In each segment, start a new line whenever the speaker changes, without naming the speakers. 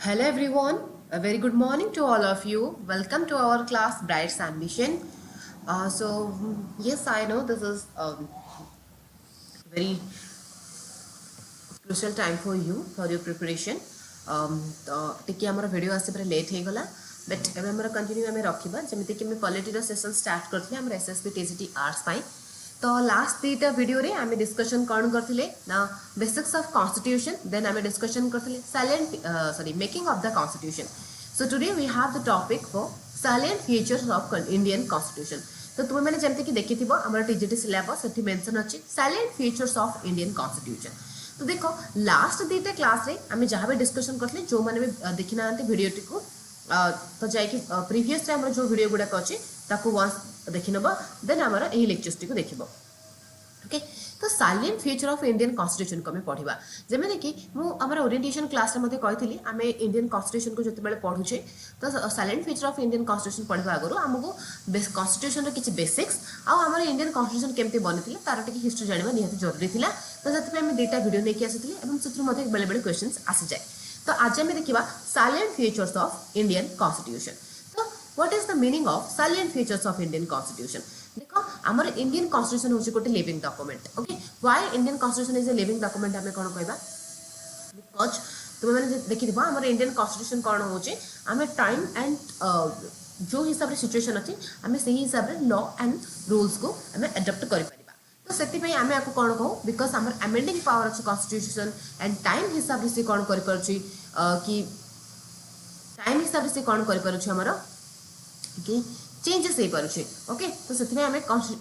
Hello everyone, a very good morning to all of you. Welcome to our class Bright's Ambition. Yes, I know this is very crucial time for you for your preparation. तो टिके हमर video आसे पर late हे गला but एबे हमर continue हमें रखिबा जेमिति कि हम पॉलिटी रो सेशन स्टार्ट करथले हमर एसएसबी टीजीटी आर्ट्स पाई तो लास्ट दीटा वीडियो रे हमें डिस्कशन कौन करथिले ना बेसिक्स ऑफ कॉन्स्टिट्यूशन देन हमें डिस्कशन करथिले salient making of the constitution so today we have the topic for salient features of Indian constitution तो तुम मैंने जमती कि देखिथिबो हमर टीजीटी सिलेबस सेठी मेंशन अछि salient features of Indian constitution तो देखो लास्ट दीटा क्लास रे आम जहाँ भी डिस्कशन करते जो मैंने भी देखी ना भिडटी को तो जाकि प्रीवियस रे जो वीडियो गुड़ाक अच्छी वंस देखी नब देन आम यही लेक्चर्स टी देखिब ओके तो silent future of Indian constitution को हमें पढ़ा जमी कि मुझे ओरिएंटेशन क्लास में कही आम इंडियन कॉन्स्टिट्यूशन को जिते पढ़ुचे तो silent future of Indian constitution पढ़ा आगु आमको कॉन्स्टिट्यूशन किसी बेसिक्स आम इंडियन कॉन्स्टिट्यूशन केमती बनी तार टी हिस्ट्री जानवा निहाती जरूरी था तो से दुईटा वीडियो नहीं आसी बेले बेले क्वेश्चन आसी जाए तो आज आम देखा salient features of Indian constitution तो what is the meaning of salient features of Indian constitution देखो आमर इंडियन कॉन्स्टिट्यूशन होची गोटे living document okay why Indian constitution is a living document हमें कोन कहबा बिकॉज तुम मैंने देखि दिबा आमर इंडियन कॉन्स्टिट्यूशन कोन होची हमें टाइम एंड जो हिसाब रे सिचुएशन अछि हमें सही हिसाब रे लॉ एंड रूल्स को हमें अडॉप्ट करि परिबा तो सेति पई हमें आको कोन कहू बिकॉज आमर अमेंडिंग पावर अछि कॉन्स्टिट्यूशन एंड टाइम हिसाब रे से कोन करि परछि कि टाइम हिसाब से कौन कर कि चेंजेस हो पारे ओके तो से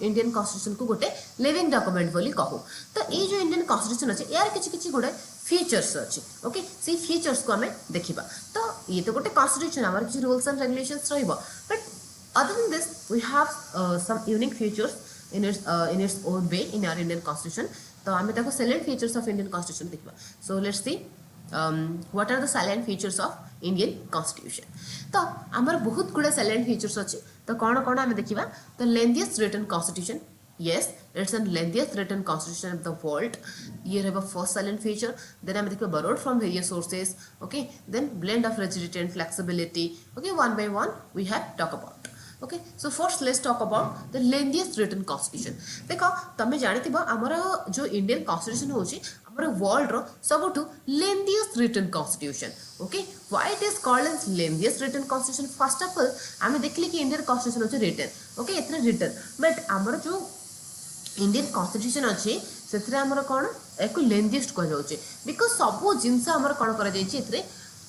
इंडियन कॉन्स्टिट्यूशन को गोटे लिविंग डॉक्यूमेंट बोली कहू तो ये जो इंडियन कॉन्स्टिट्यूशन अच्छे यार किसी गोटे फीचर्स अच्छे ओके से फीचर्स को हमें देखा तो ये तो गोटे कॉन्स्टिट्यूशन आम किसी rules and regulations but other than this we have some unique features in its own way in our Indian constitution तो आम salient features of Indian constitution देखा so let's see what are the silent features of Indian Constitution तो आमर बहुत गुड़ा silent features अच्छी तो कौन कौन आम देखा तो lengthiest written constitution yes it's an lengthiest written constitution of the world ये रहा first silent feature then आम देखा borrowed from various sources okay then blend of rigidity and flexibility okay one by one we have talk about okay so first let's talk about the lengthiest written constitution देखो तमें जानी आमर जो Indian constitution होची आमर world row सबुठु lengthiest written constitution okay why it is called as lengthiest written constitution first of all आम देखली कि इंडियन कॉन्स्टिट्यूशन होची written okay इतने written बट आमर जो इंडियन कॉन्स्टिट्यूशन अच्छी से आमर कौन एक लेंथीएस्ट कह जाउचे बिकॉज सब जिनस आमर कौन करा जाइछि एथरे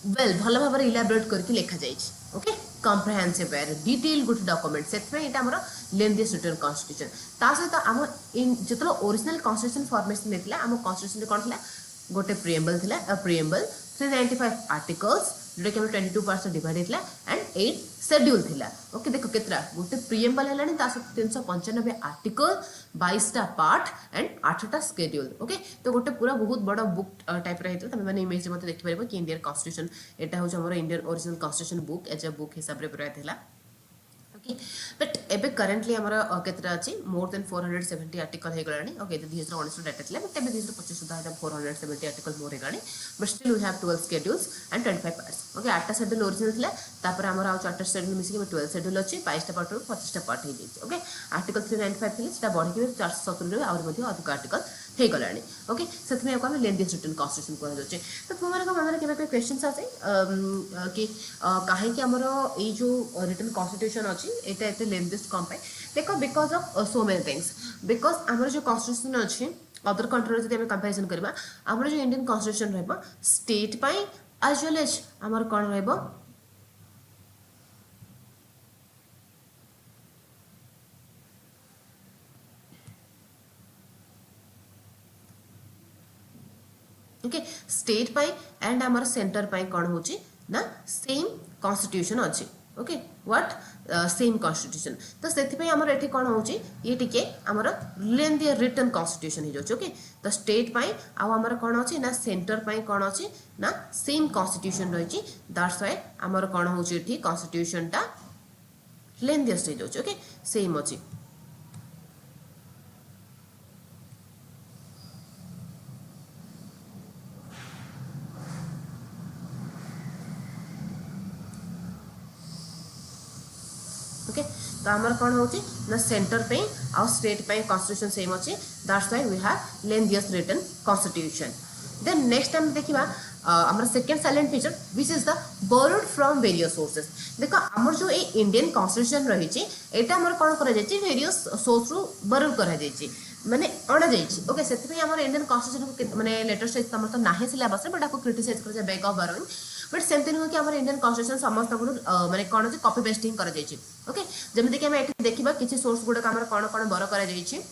वेल भल भाव इलाबोरेट करके लिखा जाइछि ओके कम्प्रिहेंसिव डिटेल गोटे डॉक्यूमेंट से आमर लेंथीएस्ट रिटन कॉन्स्टिट्यूशन ता सहित आम जो ओरिजिनल कॉन्स्टिट्यूशन फॉर्मेशन देथिला आम कॉन्स्टिट्यूशन कौन थिला गोटे प्रिएम्बल थिला प्रिएम्बल 395 आर्टिकल्स जोटा कि 22% डिवाइड होता एंड 8 शेड्यूल थिला ओके देखो केतरा गोटे प्रिएम्बल हेलानी ता 395 आर्टिकल 22टा पार्ट एंड 8टा शेड्यूल ओके तो गोटे पूरा बहुत बड़ा बुक टाइप रही तुम मैंने इमेज मत देखि परबो कि इंडियन कॉन्स्टिट्यूशन एटा हो हमर Indian original constitution book as a book हिसाब रे पूरा थिला ओके बट एबे करेंटली हमर केतरा अछि मोर देन 470 आर्टिकल हे गलानी ओके 2019 डाटा थिला बट एबे 2025 सुधा है 470 आर्टिकल मोर हे गलानी but still we have 12 schedules and 25 parts okay 8टा शेड्यूल ओरिजिनल थिला तापर हमर आ 4टा शेड्यूल मिसी के 12 शेड्यूल अछि 22टा पार्ट 25टा पार्ट हे जेछि ओके आर्टिकल 395 थिला सेटा बढ़ी के 470 रे और मध्ये अधिक आर्टिकल हे गलानी ओके सेतमे को हम लेंथीएस्ट रिटन कॉन्स्टिट्यूशन कहै जाउचे तो तुमरा को हमर केबे क्वेश्चंस आसे कि काहे कि हमर ए जो रिटन कॉन्स्टिट्यूशन अछि एटा एते लेंथीएस्ट कम पाए देखो because of so many things because हमर जो कॉन्स्टिट्यूशन अछि अदर कंट्री जदि हम कंपैरिजन करबा हमर जो इंडियन कॉन्स्टिट्यूशन रहबा स्टेट पाई एज वेल एज हमर कोन रहबा ओके स्टेट पाई एंड हमर सेंटर पाई कोन होची ना सेम कॉन्स्टिट्यूशन अछि ओके व्हाट सेम कॉन्स्टिट्यूशन तो से आमर एठी कौन होची ये टिके आमर लेंथी रिटन कॉन्स्टिट्यूशन हो जाउछ ओके तो स्टेट पाई आमर कौन अछि ना सेंटर पाई कौन अछि ना सेम कॉन्स्टिट्यूशन रहिछि दैट्स व्हाई आमर कौन होची एठी कॉन्स्टिट्यूशन टा लेंथीएस्ट हो जाउछ ओके सेम अछि ओके तो आमर कौन हो ना सेंटर पे आउ स्टेट पे कॉन्स्टिट्यूशन सेम अच्छी that's why we have lengthiest written constitution then next time देखिबा आमर second salient feature which is the borrowed from various sources देखो आमर जो ए इंडियन कॉन्स्टिट्यूशन रही छि एटा आमर कोन करा जाय छि वेरियस सोर्स रु बोरोड करा जाय छि माने अणा जाय छि ओके सेति पे आमर इंडियन कॉन्स्टिट्यूशन को माने लेटेस्ट हमर तो नाही सिलेबस रे बट आपको क्रिटिसाइज कर जे बैक ऑफ बोरोइंग बट सेमती नुह कि आम इंडियन कॉन्स्टिट्यूशन समस्त माने कौन अच्छे कॉपी पेस्टिंग कर ओके जमीन कि आम ये देखा किसी सोर्स गुड़ाक आम कौन कौन बर कर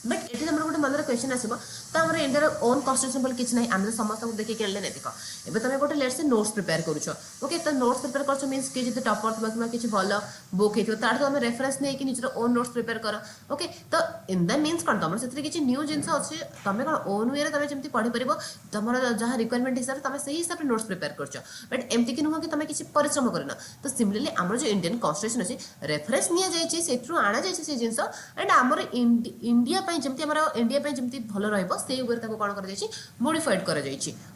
बट ये आम गोटे मन क्वेश्चन आसो तो आम इंडिया ओन कॉन्स्टिट्यूशन बोली किसी ना आम समस्त देखिए आने ना देख एवं तुम गोटे लेट्स नोट्स प्रिपेयर करुच ओके तो नोट्स प्रिपेयर कर मीन्स किए जो टॉपर थी किसी भल बुक हो तुम रेफरेंस नहीं कि निजर ओन नोट्स प्रिपेयर कर ओके तो इन द मीन्स कौन तुम से किसी न्यू जिन अच्छे तुम कौन ओन वे तुम जमी पढ़ी पार तुम जहाँ रिक्वायरमेंट हिसाब से तुम से हिसाब से नोट्स प्रिपेयर कर बट एमती कि नुह कि तुम किसी परिश्रम करना तो सिमिलरली आम जो इंडियन कॉन्स्टिट्यूशन अच्छे रेफरेंस नि जाइए आना जाए जिन एंड आमर इंडिया जमी आम इंडिया जमी भल रही कौन कर मोडिफाइड कर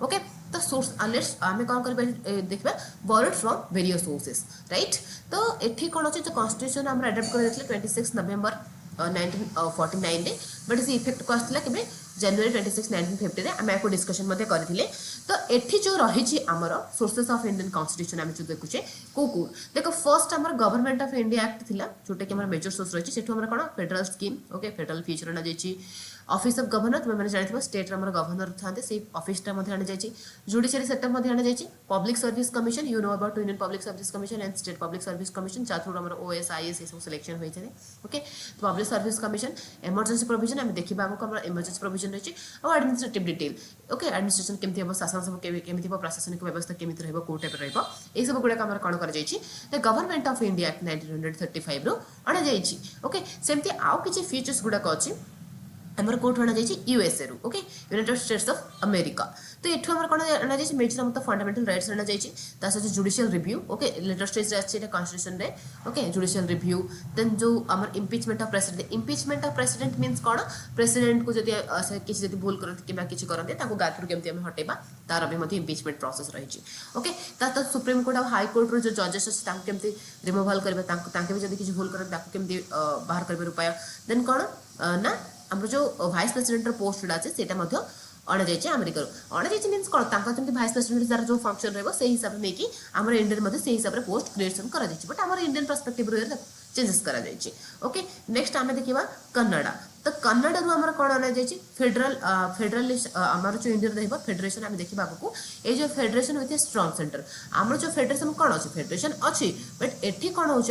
ओके तो सोर्स लेट्स आम कौन कर देखा borrowed from various sources right तो ये कौन अच्छे जो कॉन्स्टिट्यूशन आम एडप्ट कर 26 नवेम्बर 1949 रे बट से इफेक्ट को आसला केबे जनवरी 26 1950 रे आम को डिस्कशन करथिले तो एठी जो रही आमर सोर्सेस ऑफ इंडियन कॉन्स्टिट्यूशन आम जो देखुचे को देखो फर्स्ट आमर गवर्नमेंट ऑफ इंडिया एक्ट थिला जोटा कि आमर मेजर सोर्स रही सेठू आमर कोन federal scheme okay federal feature ना जाईची ऑफिस ऑफ गवर्नर तुम मैंने जानी स्टेट आमर गवर्नर था से ऑफिस आने जाइए जुडिशियरी सेटअप आने जाइए public service commission you know about union public service commission and state public service commission जहाँ थ्रू आमर ओएस आईएएस ये सब सिलेक्शन होते हैं ओके तो public service commission emergency provision आम देखा आगे आम इमरजेंसी प्रोविजन रही और एडमिनिस्ट्रेटिव डिटेल ओके एडमिनिस्ट्रेशन केमती हम शासन सब केमती प्रशासनिक व्यवस्था केमती रही कौ टाइप रही सब गुड़ाक आम कौन कर गवर्नमेंट ऑफ इंडिया एक्ट 1935 रु अणा जाइए ओके सेमती आउ किसी फीचर्स गुड़ाक अच्छी आमर कौट अणा जाइए यूएसए रु okay United states of America तो ये आमर कौन अणा जाइए मेजर आम तो फंडामेंटल राइट्स अणा जाइए सहित judicial review okay latest stage आछे कॉन्स्टिट्यूशन रे ओके जुडिशियल रिव्यू देन जो आमर इम्पिचमेंट ऑफ प्रेसिडेंट मीन्स कौन प्रेसिडेंट को जदि किसी जदि भूल करते कि किसी करते गायत्री केमती आम हटेबा तार भी इम्पिचमेंट प्रोसेस रही ओके तो सुप्रीम कोर्ट और हाई कोर्ट जो जजेस अच्छे केमती रिमूवाल करेंगे भी जब किसी भूल करते केमती बाहर कर उपाय देन कौन ना आम जो भाइस प्रेसिडेंट पोस्ट गुड़ा अच्छे अणा जाइए अमेरिका अणा जाइए मीन्स कौन जमी भाइस प्रेसिडेंट तार जो फंक्शन रही हिसाब से नहीं आम इंडिया से हिसाब से पोस्ट क्रिएशन कर बट आम इंडियन पर्सपेक्टिव चेंजेस कर ओके नेक्स्ट आम देखा कन्नड़ा तो कन्नड़ा रू आम कौन अना जाइए फेडरल आमर जो इंडिया रही फेडरेशन आम देखा आगे ये जो federation with a strong centre आमर जो फेडरेशन कौन अच्छे फेडरेशन अच्छी बट एटी कौन हो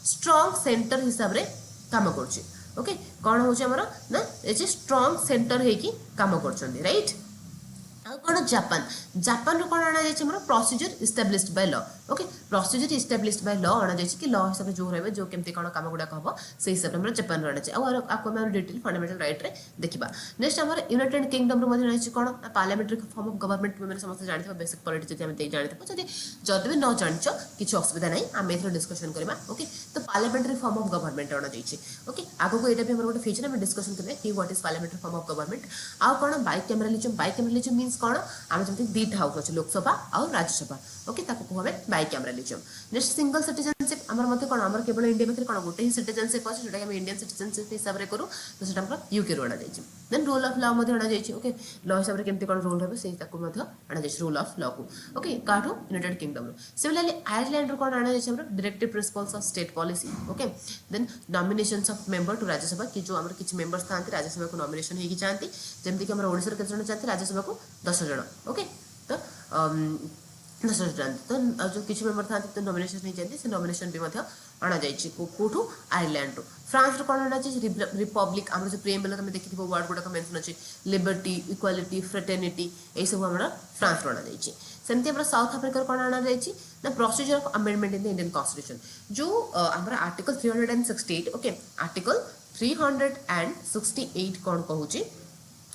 स्ट्रॉन्ग सेंटर हिसाब से काम कर ओके कौन हो ना ये स्ट्रॉन्ग सेंटर होगी काम कर राइट कौन जापान जापान रो कौन अणा जाइए procedure established by law okay procedure established by law अणा जाइए कि लॉ हिसाब से जो रही जो केमती कौन काम गुड़ाक हम से हिसाब से जापान अणा जाए आपको डिटेल फंडामेंटल राइट रे देखा नेक्स्ट आम यूनाइटेड किंगडम रही कौन पार्लियामेंट्री फॉर्म ऑफ गवर्नमेंट मैंने समस्त जानते बेसिक पॉलिटी जब जानते जब भी न जान किसी असुविधा नहीं आम ए डिस्कसन करवा ओके तो पार्लियामेंट्री फॉर्म ऑफ गवर्नमेंट अणा जाइए ओके आगो यहाँ भी गोटे फीचर आम डिस्कसन करेंगे कि what is parliamentary form of government आउ कौन बाइकैमरालिज्म मीन्स कौन आम जमी दीटा हाउस अच्छे लोकसभा और राज्यसभा ओके हमें बाइकैमरालिज्म नेक्स्ट सिंगल सिटीजनशिप आम कौन आम केवल इंडिया में कौन गोटे ही सिटीजनशिप अच्छे जो इंडियन सिटीजनशिप हिसाब से करूँ तो सीटा यूके अणा जाइए देन रूल ऑफ लॉ अणा जाइए ओके लॉ हिसाब से केमती कौन रूल हो अणा जाइए रूल ऑफ लॉ को ओके काठू यूनाइटेड किंगडम सिमिलरली आयरलैंड कौन अणा जाइए directive principles of state policy okay then nominations of member to Rajya Sabha कि जो आम किसी मेंबर्स था राज्यसभा को नॉमिनेशन होगी जाती जमीक आम ओडिशा के जन जाती राज्यसभा को 10 जन ओके तो 10 जन तो जो किसी मेंबर था तो नॉमिनेशन नहीं जाती से नॉमिनेशन भी अणा जाइए कौटू आयरलैंड फ्रांस रो कौन अणा जाइए रिपब्लिक आम जो प्रिएम्बल तुम देखी वर्ड गुड़ाक मेंशन अच्छे लिबर्टी इक्वालिटी फ्रेटर्निटी ये सब आम फ्रांस अणा जाइए सेमती आम साउथ आफ्रिका कौन अणा जाइए ना procedure of amendment in the Indian constitution जो आम आर्टिकल 368 ओके आर्टिकल 368 कौन कहूँ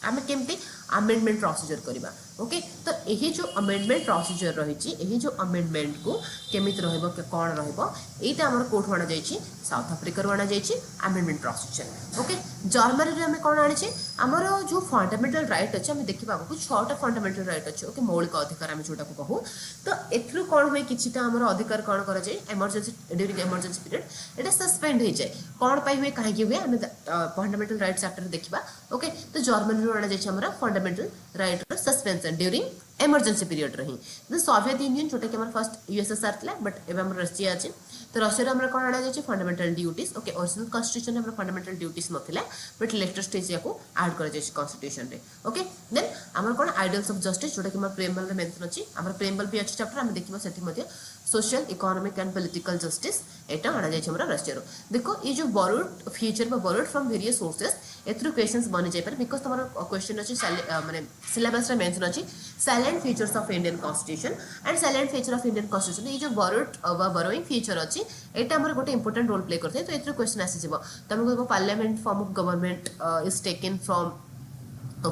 आम केमती अमेंडमेंट प्रोसीजर करवा ओके तो यही जो अमेंडमेंट प्रोसीजर रही यही जो अमेंडमेंट को केमिति रहइबो के कोन रहइबो एटा हमर कोठ आना जाइछि साउथ अफ्रिका रो आना जाइछि अमेंडमेंट प्रोसीजर ओके जर्मनी रे हमें कोन आनिछि हमर जो फंडामेंटल राइट अछि हम देखि बाबू 6टा फंडामेंटल राइट अछि ओके मौलिक अधिकार हम जोटा को कहू तो एथरु कोन होय किछिटा हमर अधिकार कोन करा जाय इमरजेंसी ड्यूरिंग इमरजेंसी पीरियड एटा सस्पेंड हो जाए कोन पाई हुए काहे हुए हम फंडामेंटल राइट्स चैप्टर देखिबा ओके तो जर्मनी रो आना जाइछि हमर fundamental right suspension during emergency period रही तो सोवियत यूनियन जोटा कि हमर फर्स्ट यूएसएसआर थिला बट एबे हमर रशिया अछि तो रशिया रे हमर कोन आना जाइछि fundamental duties okay original constitution हमर फंडामेंटल ड्यूटीज नथिला बट लेटेस्ट स्टेज याको ऐड करा जाइछि कॉन्स्टिट्यूशन रे ओके देन हमर कोन आइडियल्स ऑफ जस्टिस जोटा कि हमर प्रेमबल रे मेंशन अछि हमर प्रेमबल भी अछि चैप्टर हम देखिबो सेठी मध्ये social economic and political justice एटा आना जाइछि हमर रशिया रो देखो ये जो बोरोड फ्यूचर बा बोरोड फ्रॉम वेरियस सोर्सेस एथ्रु क्वेश्चंस बनि जाय पर बिकॉज़ तमर क्वेश्चन अछि माने सिलेबस रे मेंशन अछि salient features of Indian constitution and silent feature of Indian constitution ये जो बोरोड बा बोरोइंग फीचर अछि एटा हमर गोटे इंपोर्टेंट रोल प्ले करथे तो एथ्रु क्वेश्चन आसी जिवो तमे कहबो parliament form of government is taken from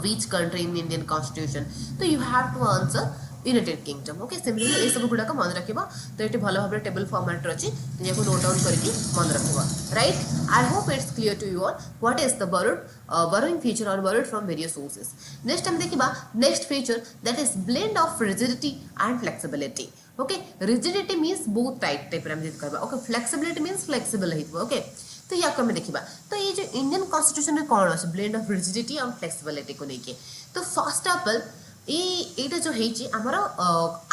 which country in Indian constitution so you have to answer United Kingdom okay similarly ए सब गुडा को मन रखिबो तो एटी भलो भाबरे टेबल फॉर्मेट रछि तो याको नोट डाउन करके मन रखिबो right I hope it's clear to you all what is the borrowing feature or borrowed from various sources next हम देखिबा next feature that is blend of rigidity and flexibility okay rigidity means बहुत type हम जे कहबा okay flexibility means flexible हितबो okay तो या हमें देखिबा तो ये जो इंडियन कॉन्स्टिट्यूशन में कौन अछि ब्लेंड ऑफ रिजिडिटी और फ्लेक्सिबिलिटी को लेके तो फर्स्ट ऑफ ऑल एटा जो हेची हमरो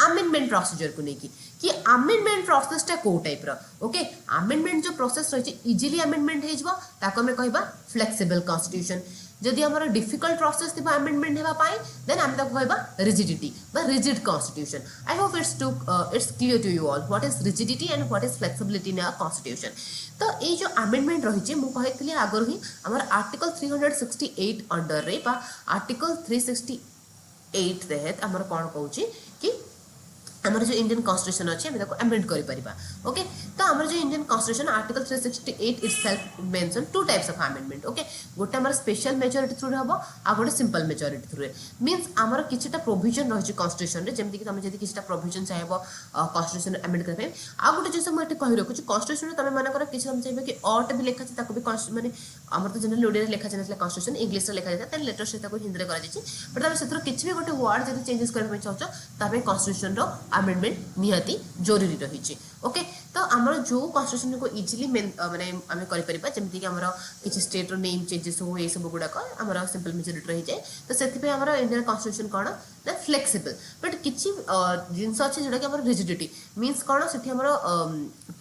अमेंडमेंट प्रोसीजर को लेके कि अमेंडमेंट प्रोसेस टा को टाइप रो ओके अमेंडमेंट जो प्रोसेस रही इजीली अमेंडमेंट हे जबो ताको में कहबा फ्लेक्सिबल कॉन्स्टिट्यूशन जदि हमर डिफिकल्ट प्रोसेस थिबा अमेंडमेंट हेबा पाई देन हम ताको कहबा रिजिडिटी बा rigid constitution I hope it's clear to you all what is rigidity and what is flexibility in our constitution तो ये जो अमेंडमेंट रही मु कहतली आगर ही हमर आर्टिकल 368 अंडर रे बा आर्टिकल 368 तहत हमर कोन कहूची कि हमर जो इंडियन कॉन्स्टिट्यूशन अछि हम ताको अमेंड करि परिबा ओके तो हमर जो Indian constitution article 368 itself mention two types of amendment okay गोटे हमर स्पेशल मेजॉरिटी थ्रू हबो आ गोटे सिंपल मेजॉरिटी थ्रू मींस हमर किछटा प्रोविजन रहि कॉन्स्टिट्यूशन रे जेमति कि तमे जदि किछटा प्रोविजन चाहेबो कॉन्स्टिट्यूशन अमेंड करबे आ गोटे जे हम एटे कहि रखु कॉन्स्टिट्यूशन रे तमे माने कर किछ हम चाहेबे कि ऑट भी लिखा छै ताको भी माने हमर तो जनरल ओडिया लिखा छै नथले कॉन्स्टिट्यूशन इंग्लिश रे लिखा छै त लेटर से ताको हिंदी रे करा जाय छै बट तमे सेथरो किछ भी गोटे वर्ड जदि चेंजेस करबे चाहछो तबे कॉन्स्टिट्यूशन रो अमेंडमेंट निहाती जरूरी रही ओके तो आमर जो कॉन्स्टिट्यूशन को इजिली माने आमे करि परिबा जेमति कि हमर किछ स्टेट रो नेम चेंजेस हो ए सब गुडा को हमर सिंपल मेजॉरिटी रही जाय तो सेति पे हमर इंडियन कॉन्स्टिट्यूशन कोन ना फ्लेक्सिबल बट किछ जिंस अछि जेडा कि हमर रिजिडिटी मींस कोन सेति हमर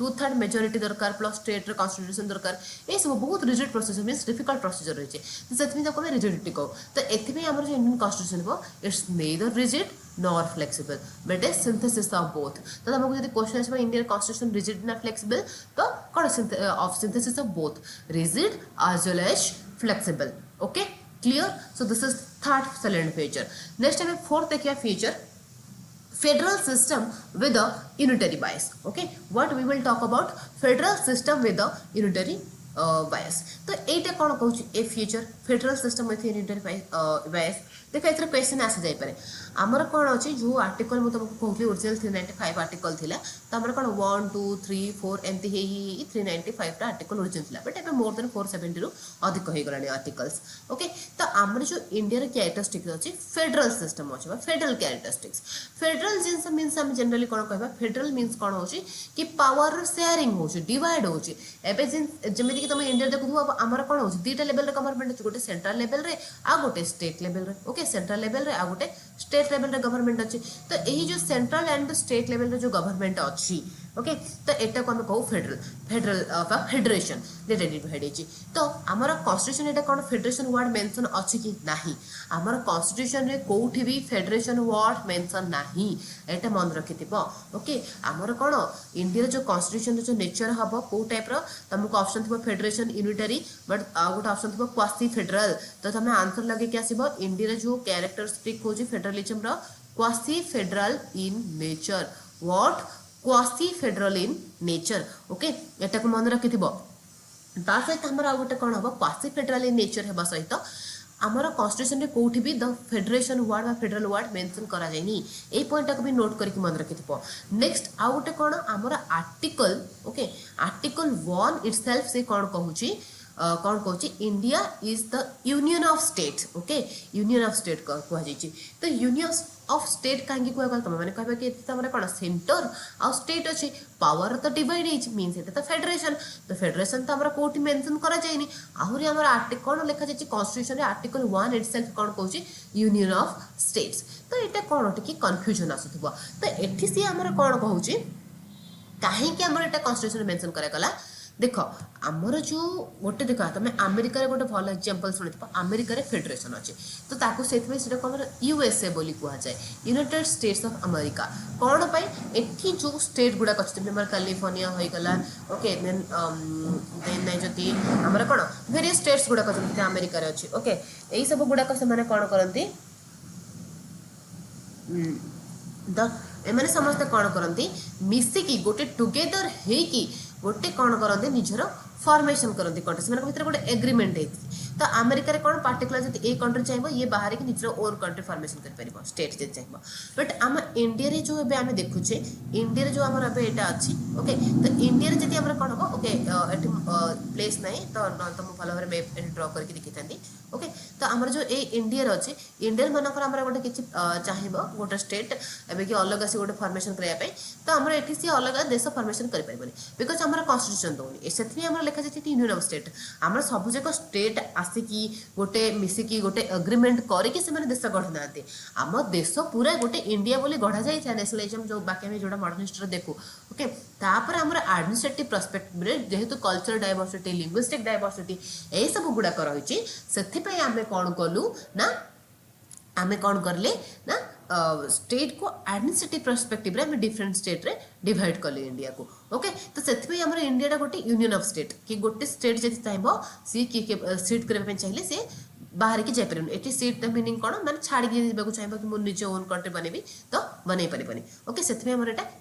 2/3 मेजॉरिटी दरकार प्लस स्टेट रो कॉन्स्टिट्यूशन दरकार ए सब बहुत rigid procedure means difficult procedure रही तो सेति में को रिजिडिटी को तो एथि पे हमर जो इंडियन कॉन्स्टिट्यूशन को it's neither rigid nor flexible but a synthesis of both तो हमको यदि क्वेश्चन आछबा इंडियन कॉन्स्टिट्यूशन रिजिड ना फ्लेक्सिबल तो cone of synthesis of both rigid as well as flexible okay clear so this is third salient feature next हमें fourth देखिया feature federal system with a unitary bias okay what we will talk about federal system with a unitary bias तो एटा कोन कहू ए feature federal system with unitary bias देखो एथर question आसे जाय पारे हमर कोन अछि जो आर्टिकल मु तुमको कहली ओरिजिनल 395 आर्टिकल थिला तो हमर कोन 1 2 3 4 एंती हे 395 टा आर्टिकल ओरिजिनल थिला बट एबे मोर देन 470 रु अधिक होई गलानी आर्टिकल्स ओके तो हमर जो इंडिया रे कैरेक्टरिस्टिक्स अछि फेडरल सिस्टम अछि बा फेडरल कैरेक्टरिस्टिक्स फेडरल जिंस मींस हम जनरली कोन कहबा फेडरल मींस कोन होछि कि पावर शेयरिंग होछि डिवाइड होछि एबे जेमिति कि तुम इंडिया देखु हमर कोन होछि दीटा लेवल रे गवर्नमेंट अछि गोटे सेंट्रल लेवल रे आ गोटे स्टेट लेवल रे ओके सेंट्रल लेवल रे आ गोटे स्टेट लेवल रे गवर्नमेंट अछि तो एही जो सेंट्रल एंड स्टेट लेवल रे जो गवर्नमेंट अछि ओके तो एटा को हम कहू फेडरल फेडरेशन डेटा डिवाइड अछि तो हमर कॉन्स्टिट्यूशन एटा कोन फेडरेशन वर्ड मेंशन अछि कि नाही हमर कॉन्स्टिट्यूशन रे कोठी भी फेडरेशन वर्ड मेंशन नाही एटा मन रखिथिबो ओके हमर कोन इंडिया जो कॉन्स्टिट्यूशन जो नेचर हबो को टाइप रो तुमको ऑप्शन थिबो फेडरेशन यूनिटरी बट आ गोटे ऑप्शन थिबो क्वासी फेडरल तो तमे आंसर लगे के आसीबो इंडिया रे जो कैरेक्टरिस्टिक होजी फेडरलिज्म रो quasi federal in nature what quasi federal in nature okay एटा को मन रखिथिबो ता सहित हमरा गोटे कोन हबो क्वासी फेडरल इन नेचर हेबा सहित आमर कन्स्टिट्यूशन रे कोठी भी द फेडरेशन वर्ड बा फेडरल वर्ड मेंशन करा जायनी ए पॉइंट टाक भी नोट करके मन रखिथिबो। नेक्स्ट आउ गोटे कोन आमर आर्टिकल ओके आर्टिकल 1 इटसेल्फ से कोन कहूची कौन कहूँ India is the union of state okay union of state कह जाइए। तो यूनियन ऑफ स्टेट कहीं कहगल तुम मैंने कह कि कौन सेंटर आ स्टेट अच्छे पावर तो डिवाइड मीन्स ये तो फेडरेशन। तो फेडरेशन तो कौटी मेंशन करा जाएनी आहरी आम आर्टिकल कौन लिखा जाए कन्स्टिट्यूशन आर्टिकल 1 इटसेल्फ कौन कहूँ यूनियन ऑफ स्टेट्स। तो यहाँ कौन टी कन्फ्यूजन आसुव। तो ये सी आम कौन कहूँ कहीं कन्स्टिट्यूशन मेंशन करागला देख आमर जो गोटे देख तुम अमेरिका गोटे भल एग्जांपल शुणी अमेरिका फेडरेशन अच्छे तो ताकू से कौन यूएसए बोली कह जाए यूनाइटेड स्टेट्स ऑफ अमेरिका कौन पाई एठी जो स्टेट गुड़ाक अच्छे जमी कैलिफोर्निया होगला ओके देन नहीं जदि आमर कौन वेरियस स्टेट्स गुड़ाक जमी अमेरिका अच्छी ओके यही सब गुड़ाक से कौन करती एमाने समस्ते कौन करती मिसिकी गोटे टुगेदर हेकी गोटे कौन करते निजर फॉर्मेशन करते कंट्री से भीतर गोटे एग्रीमेंट होती। तो अमेरिका कौन पार्टिकुलर जब ए कंट्री चाहिए ये बाहर की निजर ओन कंट्री फॉर्मेशन कर स्टेट जब चाहिए। बट आम इंडिया जो आम देखुचे इंडिया जो आम यहाँ अच्छी ओके तो इंडिया जब आम कौन हम ओके प्लेस ना तो मुझे भल भाव मैप ड्र करके देखी था ओके। तो आम जो ये इंडिया अच्छे इंडिया मानक गोटे किसी चाहिए गोटे स्टेट एवं कि अलग से गोटे फॉर्मेशन करने तो आम ये सी अलग देश फॉर्मेशन कर बिकज आम कन्स्टिट्यूशन दौनी से लिखा जाए यूनियन ऑफ स्टेट आम सब जाक स्टेट आसिकी गोटे मिसिकी गोटे एग्रीमेंट करके देश गढ़ना आम देश पूरा गोटे इंडिया बोली गढ़ा जाए नेशनलिज्म जो बाकी आम जो मॉडर्न हिस्ट्री देखू ओके। तापर आम एडमिनिस्ट्रेटिव पर्सपेक्टिव जेहेतु कल्चर डायवर्सिटी लिंग्विस्टिक डायवर्सिटी यही सब गुड़ाक रही से आम कौन कलु ना आम कौन करले ना स्टेट को एडमिनिस्ट्रेटिव पर्सपेक्टिव रे डिफरेंट स्टेट रे डिवाइड कले इंडिया को ओके। तो से आम इंडिया गोटे यूनियन ऑफ स्टेट कि गोटे स्टेट जब चाहिए सी किए सीट करने चाहिए सी बाहर की जापर ये सीट मीनिंग कौन मैंने छाड़ी चाहिए कि मुझे निज ओन कंट्री बनैबी तो बनई पारे ओके से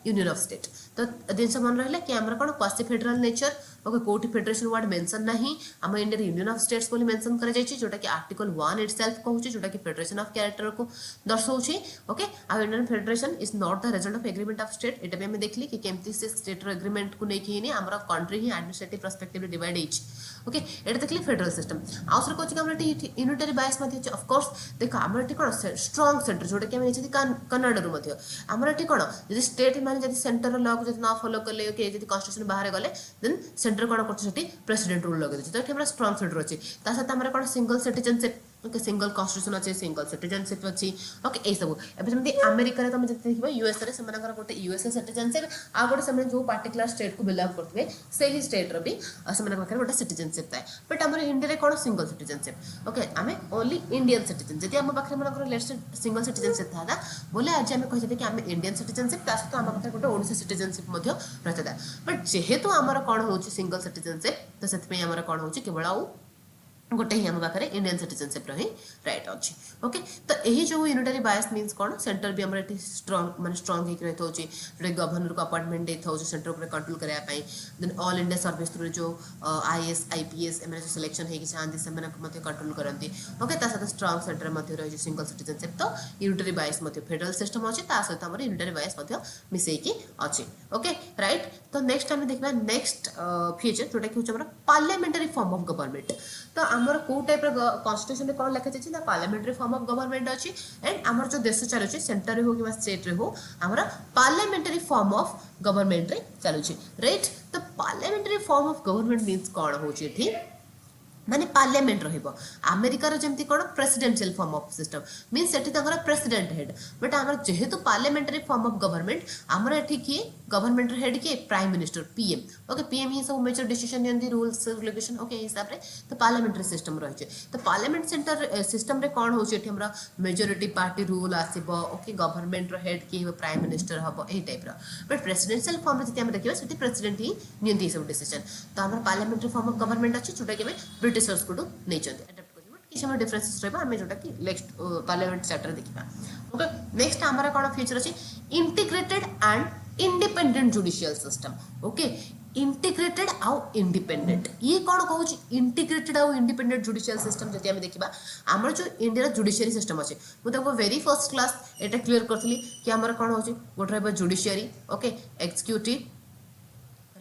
यूनियन ऑफ स्टेट। तो जिन मन रहा कि आम कौन क्वासी फेडरल नेचर ओके कौटी फेडरेशन वर्ड मेंशन नहीं आम इंडिया यूनियन ऑफ स्टेट्स बोली मेंशन कर जोटा कि आर्टिकल 1 इटसेल्फ कहूँ जोटा कि फेडरेशन ऑफ कैरेक्टर को दर्शाऊँ ओके। आ Indian federation is not the result of agreement of state ये भी आम देखली कि केमती से स्टेट एग्रीमेंट को लेकिन आम कंट्री ही एडमिनिस्ट्रेटिव पर्सपेक्टिव डिवाइड ओके। ये देखिए फेडरल सिस्टम आउसर कहूँ यूनिटरी बायस ऑफ कोर्स देख आम ये कौन स्ट्रंग सेंटर जोटा कि आम कनाडा आमर ये कौन जब स्टेट मैंने सेंटर लॉ को ना फॉलो कले ओके जब कन्स्टिट्यूशन बाहर गले देन सेंटर कौन कर प्रेसिडेंट रूल लगे तो ये स्ट्रंग सेंटर अच्छी सहित आम कौन single citizenship okay single constitution अच्छे सिंगल सिटीजनशिप अच्छी ओके यही सब एमती अमेरिका तुम जब देखो यूएसए से गोटे यूएसए सिटीजनशिप आ गोटे से जो पार्टिकुलर स्टेट को बिलोंग करते से ही स्टेट री पाखे गोटे सिटीजनशिप थाए। बट आम इंडिया कौन सिंगल सिटीजनशिप ओके आम ओनली इंडियन सिटीजन जब आम पाखे मन सिंगल सिटीजनशिप था बोले आज आम कहते कि आम इंडियन सिटीजनशिप सहित आम पाखे गोटे ओडिशा सिटीजनशिप रही था। बट जेहेतु आमर कौन हो सिंगल सिटीजनशिप तो से आमर कौन हो केवल आउ गोटे ही आम पाखे इंडियन सिटीजनशिप रही राइट अच्छी ओके। तो यही जो यूनिटरी बायस मीन्स कौन सेंटर भी आम स्ट्रंग माने स्ट्रंग होकर रही था जो गवर्नर को अपॉइंटमेंट देता हो सेंटर उपर कंट्रोल करने then all India service through जो आईएएस आईपीएस एम जो सिलेक्शन होगी चाहती से कंट्रोल करती ओके। सहित स्ट्रंग सेंटर रही सिंगल सिटीजनशिप तो यूनिटरी बायस फेडरल सिस्टम अच्छी सहित आम यूनिटरी बायस मिसेकी अच्छी ओके राइट। तो नेक्स्ट आम देखा नेक्स्ट फीचर जोटा कि हूँ पार्लियामेंटरी फॉर्म ऑफ गवर्नमेंट। तो आमर कौ टाइप कन्स्टिट्यूशन कौन लिखा जाए पार्लियामेंटरी फॉर्म ऑफ गवर्नमेंट अच्छी एंड आमर जो देश चलुचे सेंटर हो कि स्टेट रे हो आमर पार्लियामेंटरी फॉर्म ऑफ गवर्नमेंट रे चलुचे राइट। तो parliamentary form of government means कौन होची माने पार्लियामेंट रहिबो अमेरिकार जेमती कोन presidential form of system mean सेठी तंगर प्रेसिडेंट हेड। बट आमर जेहेतु पार्लियामेंटरी फॉर्म ऑफ गवर्नमेंट आमर एठी किए गवर्नमेंट हेड किए prime minister PM okay. PM ही सब मेजर डिसीजन नियंती रूल्स रेगुलेशन ओके हिसाब रे तो पार्लियामेंटरी सिस्टम रहिचे। तो पार्लियामेंट सेंटर सिस्टम रे कोन होचे एठी हमरा मेजॉरिटी पार्टी रूल आसीबो ओके गवर्नमेंट रो हेड किए प्राइम मिनिस्टर हबो एही टाइप रो। बट प्रेसिडेंशियल फॉर्म रे जति हम देखिबा सेठी प्रेसिडेंट ही नियंती सब डिसीजन। तो आमर पार्लियामेंटरी फॉर्म ऑफ गवर्नमेंट अछि जोटा कि ब्रिटिशर्स को नहीं अडाप्ट कर किसी डिफरेंसेस रहा आम जोटा कि नेक्स्ट पार्लियामेंट चैप्टर देखा ओके। नेक्स्ट आमर कौन फीचर अच्छी integrated and independent judicial system okay integrated आउ इंडिपेंडेंट ये कौन कहूँ इंटीग्रेटेड आउ इंडिपेंडेंट जुडिशियल सिस्टम जब आम देखा आम जो इंडिया जुडिशियरी सिस्टम अच्छे मुझे वेरी फर्स्ट क्लास एटा क्लीयर करी कि आम कौन हो गोटे रहा judiciary okay executive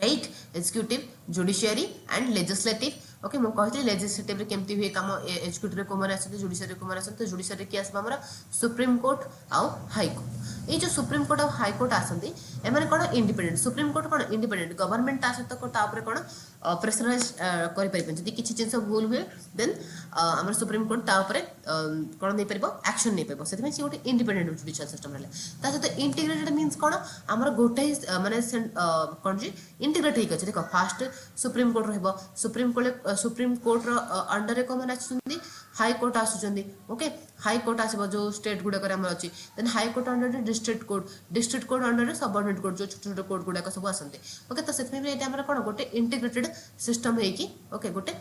right executive judiciary and legislative okay मुझे कहती लेजिस्लेटिव रे केमती हुए काम एक्जिक्यूटिव को मैंने आसते जुडिशियरी को मैंने आसते जुडिशियरी किए आसब आम सुप्रीम कोर्ट आउ हाई कोर्ट ये जो सुप्रीम कोर्ट और हाई कोर्ट आसती एम कौन इंडिपेंडेंट सुप्रीम कोर्ट कौन इंडिपेंडेंट गवर्नमेंट ता सहित कौन प्रेसराइज करें जब किसी जिन भूल हुए देन आम सुप्रीम कोर्ट कौन नहीं पार एक्शन नहीं पार से गोटे इंडिपेंडेंट जुडिशियल सिस्टम है सहित इंटीग्रेटेड मीन्स कौन आम गोटे मानने कौन जी इंटीग्रेट होकर देख first supreme court supreme court under कौन मैंने हाई कोर्ट आसुचंदी ओके हाई कोर्ट आसब जो स्टेट गुड़ाक अच्छी then high court under district court under subordinate court जो छोट छोट कोर्ट गुड़ाक सब आसते ओके तो से कौन गोटे इंटीग्रेटेड सिस्टम होगी ओके गोटे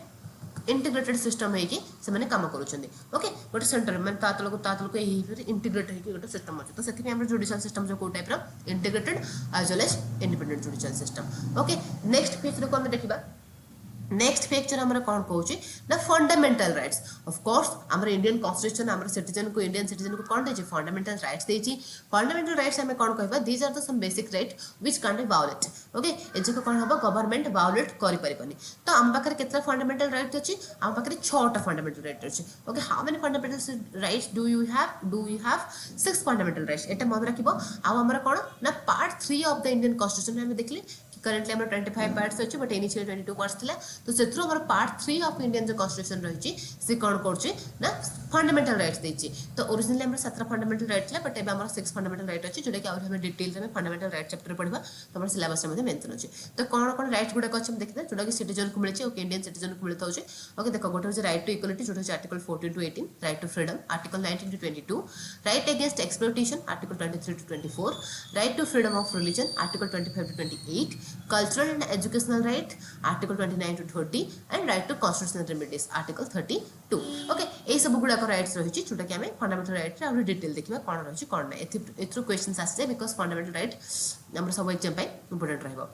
इंटीग्रेटेड सिस्टम होगी से काम करुँच ओके गोटे सेंटर मैं तलक इंटीग्रेट होगी गोटे सिस्टम अच्छे तो से जुडिशियल सिस्टम जो कौ type integrated as well as independent judicial system okay next phase को देखा नेक्स्ट फेक्चर आम कौन कौचे ना फंडामेंटल राइट्स ऑफ कोर्स आम इंडियन कॉन्स्टिट्यूशन आम सिटीजन को इंडियन सिटीजन को कौन देती फंडामेंटल राइट्स देती फंडामेंटल राइट्स आम कौन कह these are the some basic right which can be violate okay एजक कौन हम गवर्नमेंट वायोलेट करें तो आम पाखे केतना फंडामेंटल राइट अच्छी आम पाखे 6टा फंडामेंटल राइट अच्छी okay how many fundamental rights do you have 6 fundamental rights एटा मन रखिबो आम कौन ना part 3 of the Indian constitution में देखले करेंटली आम 25 पार्ट्स अच्छे बट इनिशियल 22 पार्ट्स थिला तो से पार्ट 3 ऑफ इंडियन जो कॉन्स्टिट्यूशन रही सी कौन कर फंडामेंटल राइट्स देती तो ओरिजिनली आम 7 फंडामेंटल राइट था बट एम 6 फंडामेंटल राइट अच्छी जोटा कि आम डिटेल में फंडामेंटल राइट चैप्टर पढ़ा तो आम सिलेबस में मेंशन अच्छे तो कौन कौन राइट गुड़ाक अच्छे देखते जोटा कि सिटीजन को मिले ओके इंडियन सिटीजन को मिलता है ओके देखो गोटे हूँ राइट टू इक्वालिटी जो article 14 to 18 right to freedom article 19 to 22 right against exploitation article 23 to 24 right to freedom of religion article 25 to 28 cultural and educational right article 29 to 30 and right to constitutional remedies article 32 okay यही सब गुड़ाक rights रही जोटा कि आम fundamental right रे detail देखा कौन रही कौन ना एथु क्वेश्चन आसे बिकज फंडामेंटल राइट आम सब एग्जाम इंपोर्टेंट रहा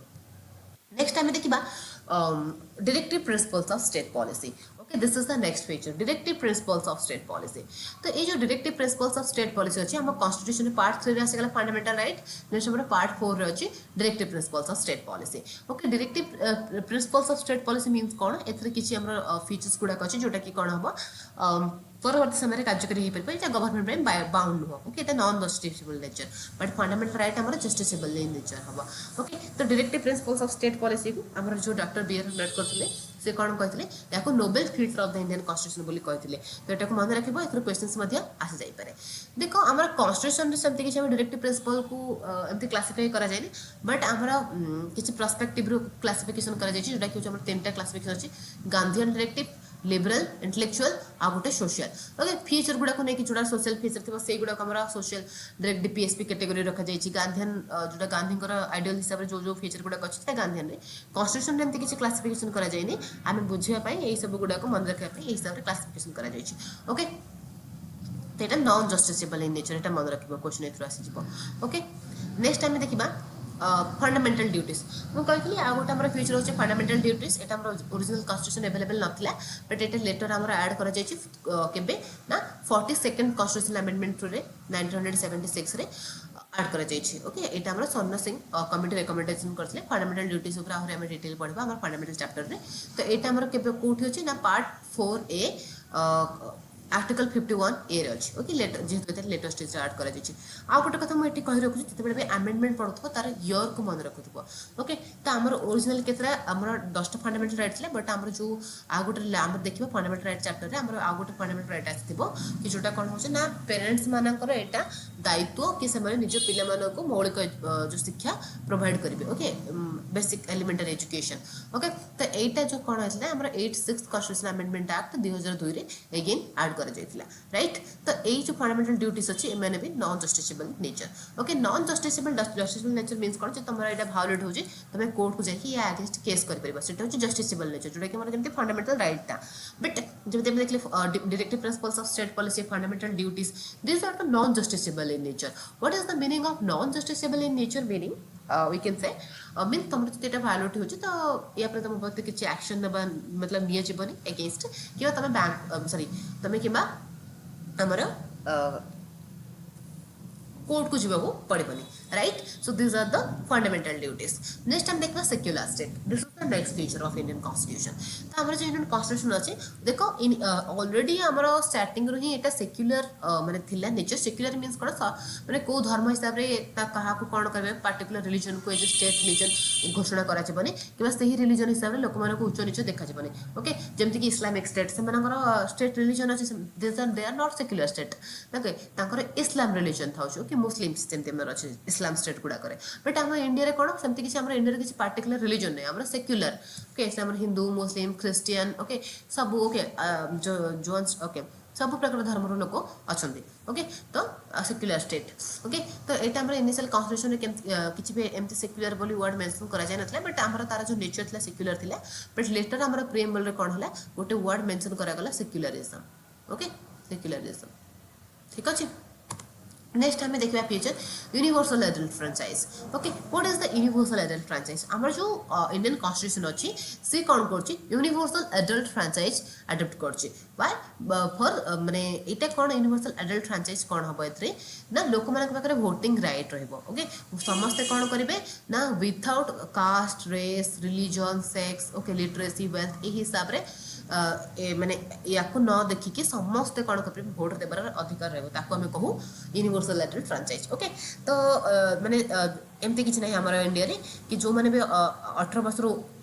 नेक्स्ट आम देखा directive principles of state policy okay this is the next feature directive principles of state policy तो ये जो directive principles of state policy अच्छी आम कॉन्स्टिट्यूशन पार्ट 3 आसीगला फंडामेंटल राइट नेक्स्ट हम पार्ट 4 रे अच्छी directive principles of state policy okay directive principles of state policy means कौन एथरे किछि हमर फीचर्स गुडाक अच्छी जोटा कि कौन हम परवर्ती समय कार्यकारी हो पार गवर्नमेंट में बाउंड नुह ओके ये non justiciable nature but fundamental right आम जस्टिसेबल नेचर हम ओके तो directive principles of state policy को आम जो डॉक्टर बी आर अम्बेडकर करते से कौन कहते Nobel feature of the Indian constitution बोली कहते तो यहाँ मन रखिए एथर क्वेश्चंस आसी जापे देख आम कॉन्स्टिट्यूशन सेमती किसी डायरेक्टिव प्रिंसिपल को एमती क्लासीफाई कराए बट आमर किसी पर्सपेक्टिव क्लासिफिकेशन जोटा कि 3टा क्लासिफिकेशन अच्छी गांधीयन डायरेक्टिव लिबरल इंटेलेक्चुअल आ गोटे सोशल ओके फीचर गुड़ा नहीं जोड़ा सोशल फीचर थी से गुड़ाक सोशल डायरेक्ट डीपीएसपी कैटेगरी रखा जाए गांधीयन जोटा गांधी आइडियल हिसाब से जो जो फीचर गुड़ाक अच्छे गांधीयन कॉन्स्टिट्यूशन एमती किसी क्लासिफिकेशन कराए आम बुझापी यही सब गुड़ाक मन रखा हिसाब से क्लासिफिकेशन कराए ओके तो यहाँ नॉन जस्टिसेबल इन नेचर यहाँ मन रखिए क्वेश्चन एथर आसी ओके नेक्स्ट आम देखा फंडामेंटल ड्यूटीज मुझे कही आ गोटे आम फीचर होचे फंडामेंटल ड्यूटीज यहाँ आम ओरिजिनल कॉन्स्टिट्यूशन अवेलेबल नाला बट ये लेटर आम ऐड कर ना 42nd कॉन्स्टिट्यूशनल अमेंडमेंट रे 1976 रे ऐड कर ओके यहाँ आम स्वर्ण सिंह कमिटी रिकमेंडेशन करते फंडामेंटल ड्यूटीज आम डिटेल पढ़ा आम फंडामेंटल चैप्टर में तो यहाँ आम कौटी अच्छे ना पार्ट 4A आर्टिकल 51 ए अच्छी ओके लेटर जेहतु लेटर स्टेज ऐड कर गोटे कथा मुझे कही रखुच्छी जिते आमेंडमेंट पढ़ुव तार इयर को मन रखुव ओके तो आम ओरिजिनल के 10टा फंडामेंटल राइट थे बट आम जो आ गोटे आम देखा फंडामेंटल राइट चैप्टर में आम आ गोटे फंडामेंटल राइट आसो कि जोटा कौन हो ना पेरेन्ट्स मानकर यहाँ दायित्व कि निज पिला मौलिक जो शिक्षा प्रोवाइड करेंगे okay basic elementary education okay तो यहाँ जो कौन है आम 86th constitutional amendment act 2002 again add right तो यही जो फंडामेंटल ड्यूटीज अच्छी एम भी non justiciable nature okay non justiciable nature means कौन तुम यहाँ भायोलेट हो तुम कोर्ट को जाकि या अगेंस्ट केस कर जस्टिसेबल नेचर जोटा कि जमी फंडामेंटल राइट था बट जब देखिए directive principles of state policy fundamental duties this are the non justiciable in nature what is the meaning of non justiciable in nature meaning we can say mean तुम जो violate हो या तुम प्रति किसी एक्शन ना मतलब नि जीवन एगेन्स्ट कि तुम बैंक सॉरी तुम कि आमर कोर्ट को जीवा पड़ोनी right so this are the fundamental duties next हम देखा secular state this is the next feature of Indian constitution तो आम जो इंडियन कॉन्स्टिट्यूशन अच्छे देख ऑलरेडी आम स्टार्टिंग रू ही एटा सेक्युलर माने थिला नेचर सेक्युलर मीन्स कौन माने को धर्म हिसाब से क्या कौन करेंगे पार्टिकुलर रिलीजन को स्टेट रिलीजन घोषणा कराଯିबनी कि से रिलीजन हिसाब से लोक मानक उच्च नीच देखाଯିबनी ओके जमती कि इस्लामिक स्टेट से स्टेट रिलीजन अच्छे they are not secular state okay इस्लाम रिलीजन था कि मुस्लिम्स जमती अच्छे इस्लाम स्टेट गुड़ा करे बट आम इंडिया कौन सेमती किसी इंडिया किसी पार्टिकुलर रिलीजन नहीं आम secular okay Hindu Muslim Christian okay सब ओके जो ओके सब प्रकार धर्म लोक अच्छा ओके तो सेक्युलर स्टेट ओके तो यहाँ आम इनिशियल कन्स्टिट्यूशन किसी भी एमती सेक्युलर बोली वर्ड मेंशन करा जाय नथला बट आमर तार जो नेचर थिला सेक्युलर थिला बट लेटर आमर प्रिएम्बल रे कोन हला गोटे वर्ड मेंशन करा गला सेक्युलरिज्म ओके सेक्युलरिज्म ठीक अछि नेक्स्ट हमें देखा feature universal adult franchise okay what is the universal adult franchise आमर जो इंडियन कॉन्स्टिट्यूशन अच्छी सी कौन कर यूनिवर्सल एडल्ट फ्रांचाइज अडप्ट कर फॉर माने एटा कौन यूनिवर्सल एडल्ट फ्रांचाइज कौन हम ए ना लोक मान पाखे भोटिंग राइट रोके समस्ते कौन करेंगे ना without caste race religion sex okay literacy wealth यही हिसाब से माने या न देखिकी समस्ते कौन कर भोट देवार अधिकार रहा कहूँ यूनिवर्सल एडल्ट फ्रांचाइज ओके तो माने एमती किसी ना आम इंडिया रे कि जो मैंने भी 18 वर्ष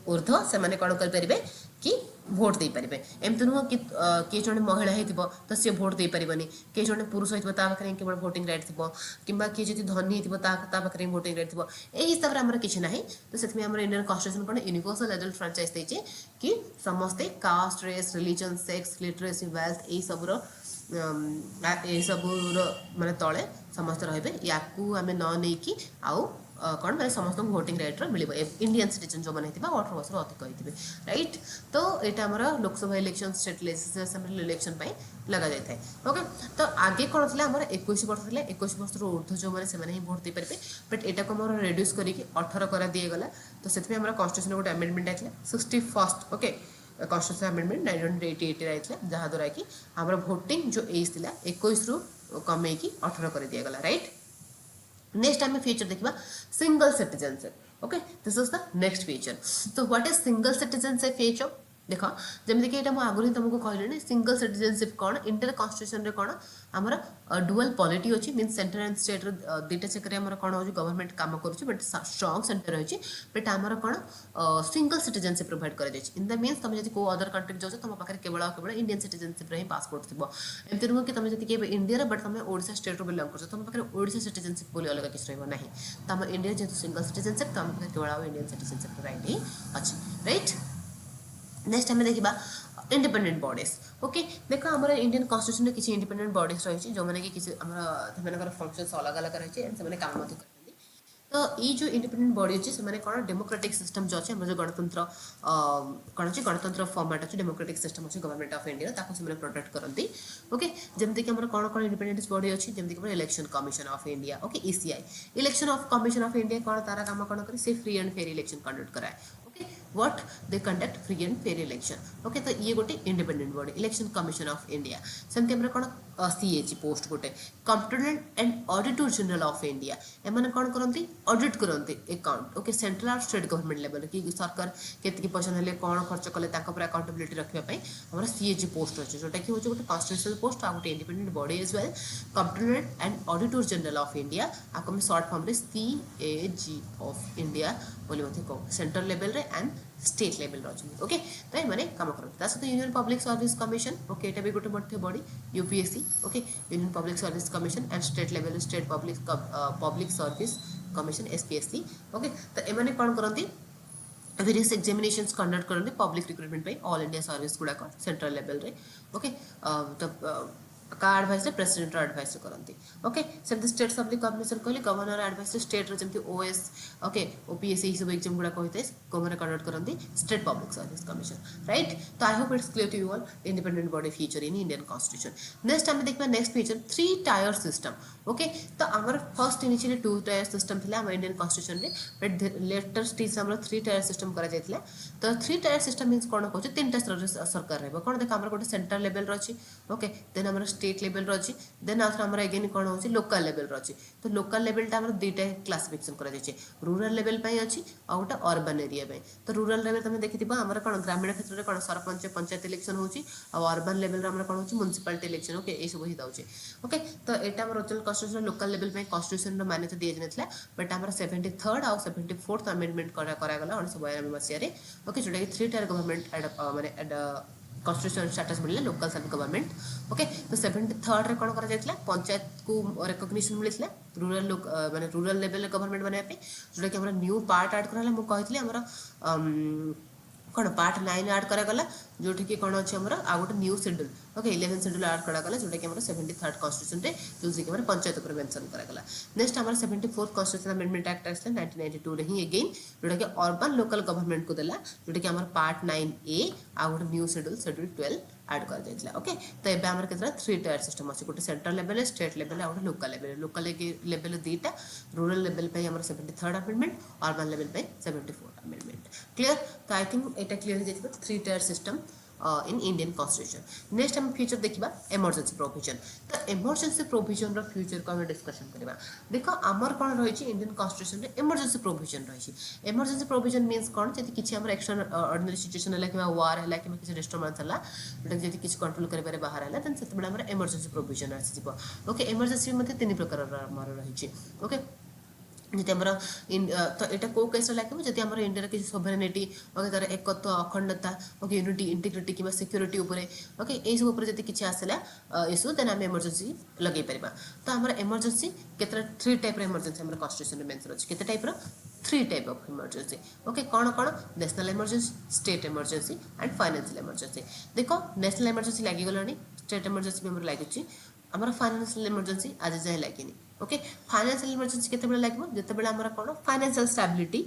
ऊर्ध्व से मैंने कौन करेंगे कि भोट दे पारे एमती नुह कि किए जड़े महिला हो तो सी भोट दे पारे किए जड़े पुरुष होता केवल भोटिंग राइट थी कि किए जो धनी होती भोटिंग राइट थी यही हिसाब से आम किसी ना तो से इंडियन कॉन्स्टिट्यूशन कौन यूनिवर्सल एडल्ट फ्रांचाइज देचे कि समस्ते caste race religion sex literacy wealth यही सबूर माने तले समस्त रहे या आम न नहीं कि आउ कौन मैंने समस्त भोटिंग राइट मिल इंडियन सिटीजन जो मैंने 18 वर्ष अधिक होते राइट तो यहाँ आमर Lok Sabha election state legislative assembly election लगा जाए ओके तो आगे कौन थी आम 21 वर्ष थे 21 वर्ष ऊर्ध्व जो मैंने ही भोट दे पारे बट यहाँ को आम रेड्यूस करके 18 कर दिगला तो से कन्स्टिट्यूशन गोटे अमेंडमेंट आइला 61st ओके कन्स्टिट्यूशन अमेंडमेंट 1988 आइला जहाँद्वारा कि आम भोटिंग जो एज थी 21 रु कमे 18 कर दिगला राइट नेक्स्ट आम फीचर देखा single citizenship okay this is the next feature तो what is single citizenship feature देख जमीक ये आगुरी तुमको कहली सिंगल सिटीजनशिप कौन इंडियन कन्स्टिट्यूशन कौन आमर डुअल पॉलिटी अच्छी मीन सेंटर एंड स्टेट दुईटा चक्कर आम कौन हो गवर्नमेंट काम कर बट स्ट्रंग सेंटर रही बट आमर कौन सिंगल सिटीजनशिप प्रोवाइड कर इन द मीन्स तुम जो अदर कंट्री जाओ तुम पाखे केवल केवल इंडियन सिटीजनशिप ही पासपोर्ट थी एमती नुह कि तुम जी इंडिया बट तुम ओडिशा स्टेट रू बिलंग कर तुम पाखे ओडिशा सिटीजनशिप बोली अलग किसी रहा तो आम इंडिया जेहतु सिंगल सिटीजनशिप तुम केवल इंडियन सिटीजनशिप राइट ही अच्छी राइट नेक्स्ट हमें देखा इंडिपेंडेंट बॉडीज ओके देखो आम इंडियन कन्स्टिट्यूशन किसी इंडिपेंडेंट बॉडीज रही जो मैंने कि किसी फंक्शंस अलग अलग रही है काम करते तो ये जो इंडिपेंडेंट बॉडी अच्छे से कौन डेमोक्रेटिक सिस्टम जो अच्छे जो गणतंत्र कौन अच्छे गणतंत्र फॉर्मेट अच्छे डेमोक्रेटिक सिस्टम अच्छे गवर्नमेंट ऑफ इंडिया ताको से प्रोटेक्ट करती ओके जमती कि कौन कौन इंडिपेंडेंट बॉडी अच्छी जमती कि election commission of India okay ECI election of commission of India कौन तारा काम कौन करे से free and fair election conduct कराए okay what they conduct free and fair election okay तो ये गोटे independent body election commission of India सेमती कौन सीएजी पोस्ट गोटे comptroller and auditor general of India एम कौन करती ऑडिट करती अकाउंट ओके सेंट्रल और स्टेट गवर्नमेंट लेवल कि सरकार केतकी पैसा ना कौन खर्च कले अकाउंटेबिलिटी रखापी आम सीएजी पोस्ट अच्छे जोटा कि हूँ गोटे कन्स्टिट्यूशनल पोस्ट आ गोटे independent body as well comptroller and auditor general of India आपको आम सर्ट फॉर्म में सीएजी ऑफ इंडिया बोली कहूँ सेंट्रल लेवल रे एंड स्टेट लेवल अच्छे ओके तो ये कम करते सहित union public service commission okay ये भी गोटे बड़े body UPSC okay union public service commission and state level state public service commission SPSC okay तो ये कौन करती वेरियस एग्जामिनेशंस कंडक्ट करते public recruitment all India service गुड़ाक सेंट्रल लेवल रे ओके तो का एडवाइस प्रेसिडेंट एडवाइस करती ओके सेमती स्टेट असेंबली कमिशन कहली गवर्नर एडवाइस स्टेट जमी ओएस ओके ओपीएससी सब एग्जाम गुड़ा होता है कौन कंडक्ट करती state public service commission right तो I hope it's clear to you all independent body feature in Indian constitution next आम देखा next feature 3 tier system okay तो आमर फर्स्ट इनिशियली 2 टायर सिस्टम थी आम इंडियन कॉन्स्टिट्यूशन में but latest is आम 3 tier system करा तो 3 टायर सिस्टम मीन्स कौन कौन 3टा स्तर सरकार रहा कौन देख आम गोटे सेंट्रल लेवल अच्छी ओके देन आम स्टेट लेवल अच्छी देन आम एगेन कौन हो लोकल लेवल अच्छी तो लोकल लेवलटा आम 2टा क्लासिफिकेशन कर रूरल लेवल अच्छी और गोटे अर्बन एरिया तो रूरल लेवल तुम देखी आम कौन ग्रामीण क्षेत्र में कौन सरपंच पंचायत इलेक्शन होची और अर्बन लेवल आम कौन हो म्युनिसिपालिटी इलेक्शन ओके ये सब ही दौचे ओके तो यहाँ आम original constitution local level constitution मान्यता दी जाता बट आम 73rd और 74th अमेंडमेंट करागला 1992 मसीह ओके जोटा कि 3 टायर गवर्नमेंट माने कन्स्टिट्यूशन स्टेटस मिले लोकल सेल्फ गवर्नमेंट ओके तो 73rd रे कौन करा जायतला पंचायत को रिकॉग्निशन मिलता रूरल लोक माने रूरल लेवल गवर्नमेंट बनाया जोटा कि हमरा न्यू पार्ट ऐड कराला मु कहतली हमरा कौन पार्ट 9 ऐड करागला जोटी कि कौन अच्छे आ गोटे new schedule okay 11 schedule add करागला जोटा कि 73rd कन्स्टिट्यूशन रे जो कि पंचायत पर मेंशन करागला नेक्स्ट हमारा 74th कन्स्टिट्यूशन अमेंडमेंट एक्ट आसला 1992 रे ही अगेन जोटा कि अर्बन लोकल गवर्नमेंट को देला जोटा कि हमारा पार्ट 9A आ गोटे न्यू शेड्यूल 12 ऐड कर जाइतला ओके तो एबे हमर केतरा 3 टायर सिस्टम अछि गोटे सेंट्रल लेवल स्टेट लेवल आ गोटे लोकल लेवल दीटा रूरल लेवल पे हमर 73rd अमेंडमेंट अर्बन लेवल पे 74th अमेंडमेंट क्लियर तो आई थिंक एटा क्लियर हो जाइतबा 3 tier system in Indian constitution next हम फ्यूचर देखा इमरजेंसी प्रोविजन तो इमरजेंसी प्रोविजन फ्यूचर को हम डिस्कशन करवा देख आमर कौन रही इंडियन कॉन्स्टिट्यूशन में इमरजेंसी प्रोविजन रही इमरजेंसी प्रोविजन मीन्स कौन जब किसी आम एक्सटर्नल ऑर्डिनरी सिचुएशन है कि वार है कि किसी डिस्टर्बेंस है जोटा कि किसी कंट्रोल कर बाहर है देन से इमरजेंसी प्रोविजन आसीज ओके इमरजेंसी में 3 प्रकार रही ओके जब आम तो यहाँ कौ केस लगे जब आम इंडिया किसी सोभरेनिटी ओके तार एकत्व अखंडता ओके यूनिटी इंटीग्रिटी कि सिक्योरिटी उपरे ओके ये सब जब किसी आसला इश्यू देन आम इमरजेंसी लगे पार तो आम इमरजेंसी के 3 टाइप इमरजेंसी आम कन्स्टिट्यूशन में मेंशन अच्छे के type 3 type of emergency okay कौन कौन national emergency state emergency and financial emergency देखो नेशनल इमरजेंसी लगिगला स्टेट इमरजेंसी भी लगी आमर फाइनेंशियल इमरजेंसी आज जाए लगे ओके फाइनेंशियल इमरजेंसी केते लगे जिते आमर कौन फाइनेंशियल स्टेबिलिटी